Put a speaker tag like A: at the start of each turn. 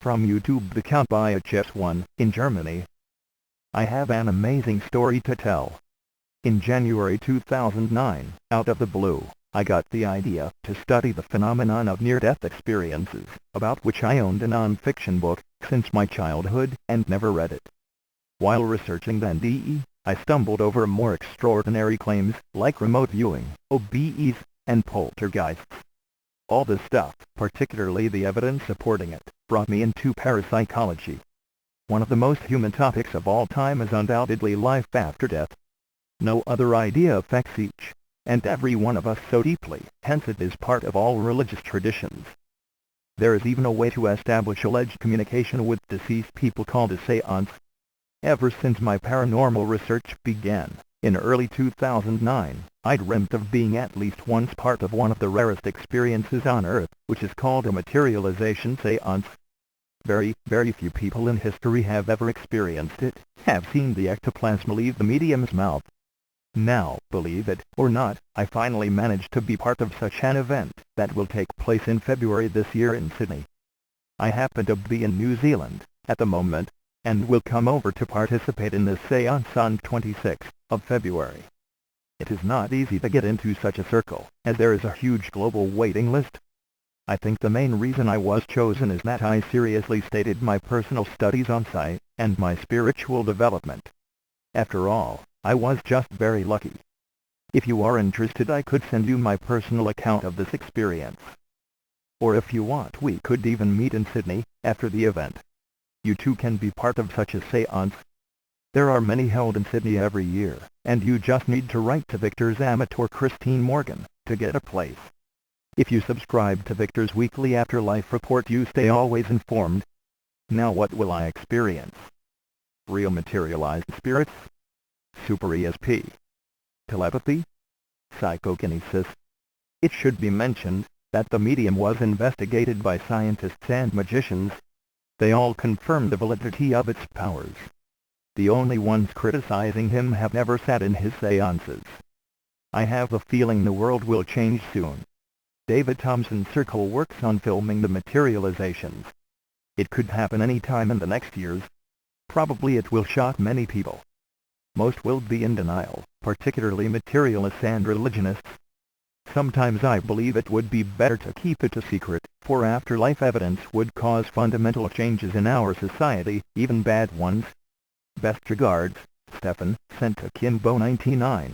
A: From YouTube account Biochips1 in Germany. I have an amazing story to tell. In January 2009, out of the blue, I got the idea to study the phenomenon of near-death experiences, about which I owned a non-fiction book since my childhood and never read it. While researching the NDE, I stumbled over more extraordinary claims like remote viewing, OBEs, and poltergeists. All this stuff, particularly the evidence supporting it, brought me into parapsychology. One of the most human topics of all time is undoubtedly life after death. No other idea affects each and every one of us so deeply, hence it is part of all religious traditions. There is even a way to establish alleged communication with deceased people called a seance. Ever since my paranormal research began, in early 2009, I dreamt of being at least once part of one of the rarest experiences on Earth, which is called a materialization seance. Very few people in history have ever experienced it, have seen the ectoplasm leave the medium's mouth. Now, believe it or not, I finally managed to be part of such an event that will take place in February this year in Sydney. I happen to be in New Zealand at the moment, and will come over to participate in this seance on 26th of February. It is not easy to get into such a circle, as there is a huge global waiting list. I think the main reason I was chosen is that I seriously stated my personal studies on psi, and my spiritual development. After all, I was just very lucky. If you are interested, I could send you my personal account of this experience. Or if you want, we could even meet in Sydney after the event. You too can be part of such a seance. There are many held in Sydney every year, and you just need to write to Victor Zammit or Christine Morgan to get a place. If you subscribe to Victor's weekly Afterlife report, you stay always informed. Now what will I experience? Real materialized spirits? Super ESP? Telepathy? Psychokinesis? It should be mentioned that the medium was investigated by scientists and magicians. They all confirmed the validity of its powers. The only ones criticizing him have never sat in his seances. I have a feeling the world will change soon. David Thompson's Circle works on filming the materializations. It could happen any time in the next years. Probably it will shock many people. Most will be in denial, particularly materialists and religionists. Sometimes I believe it would be better to keep it a secret, for afterlife evidence would cause fundamental changes in our society, even bad ones. Best regards, Stefan, sent to Kimbo99.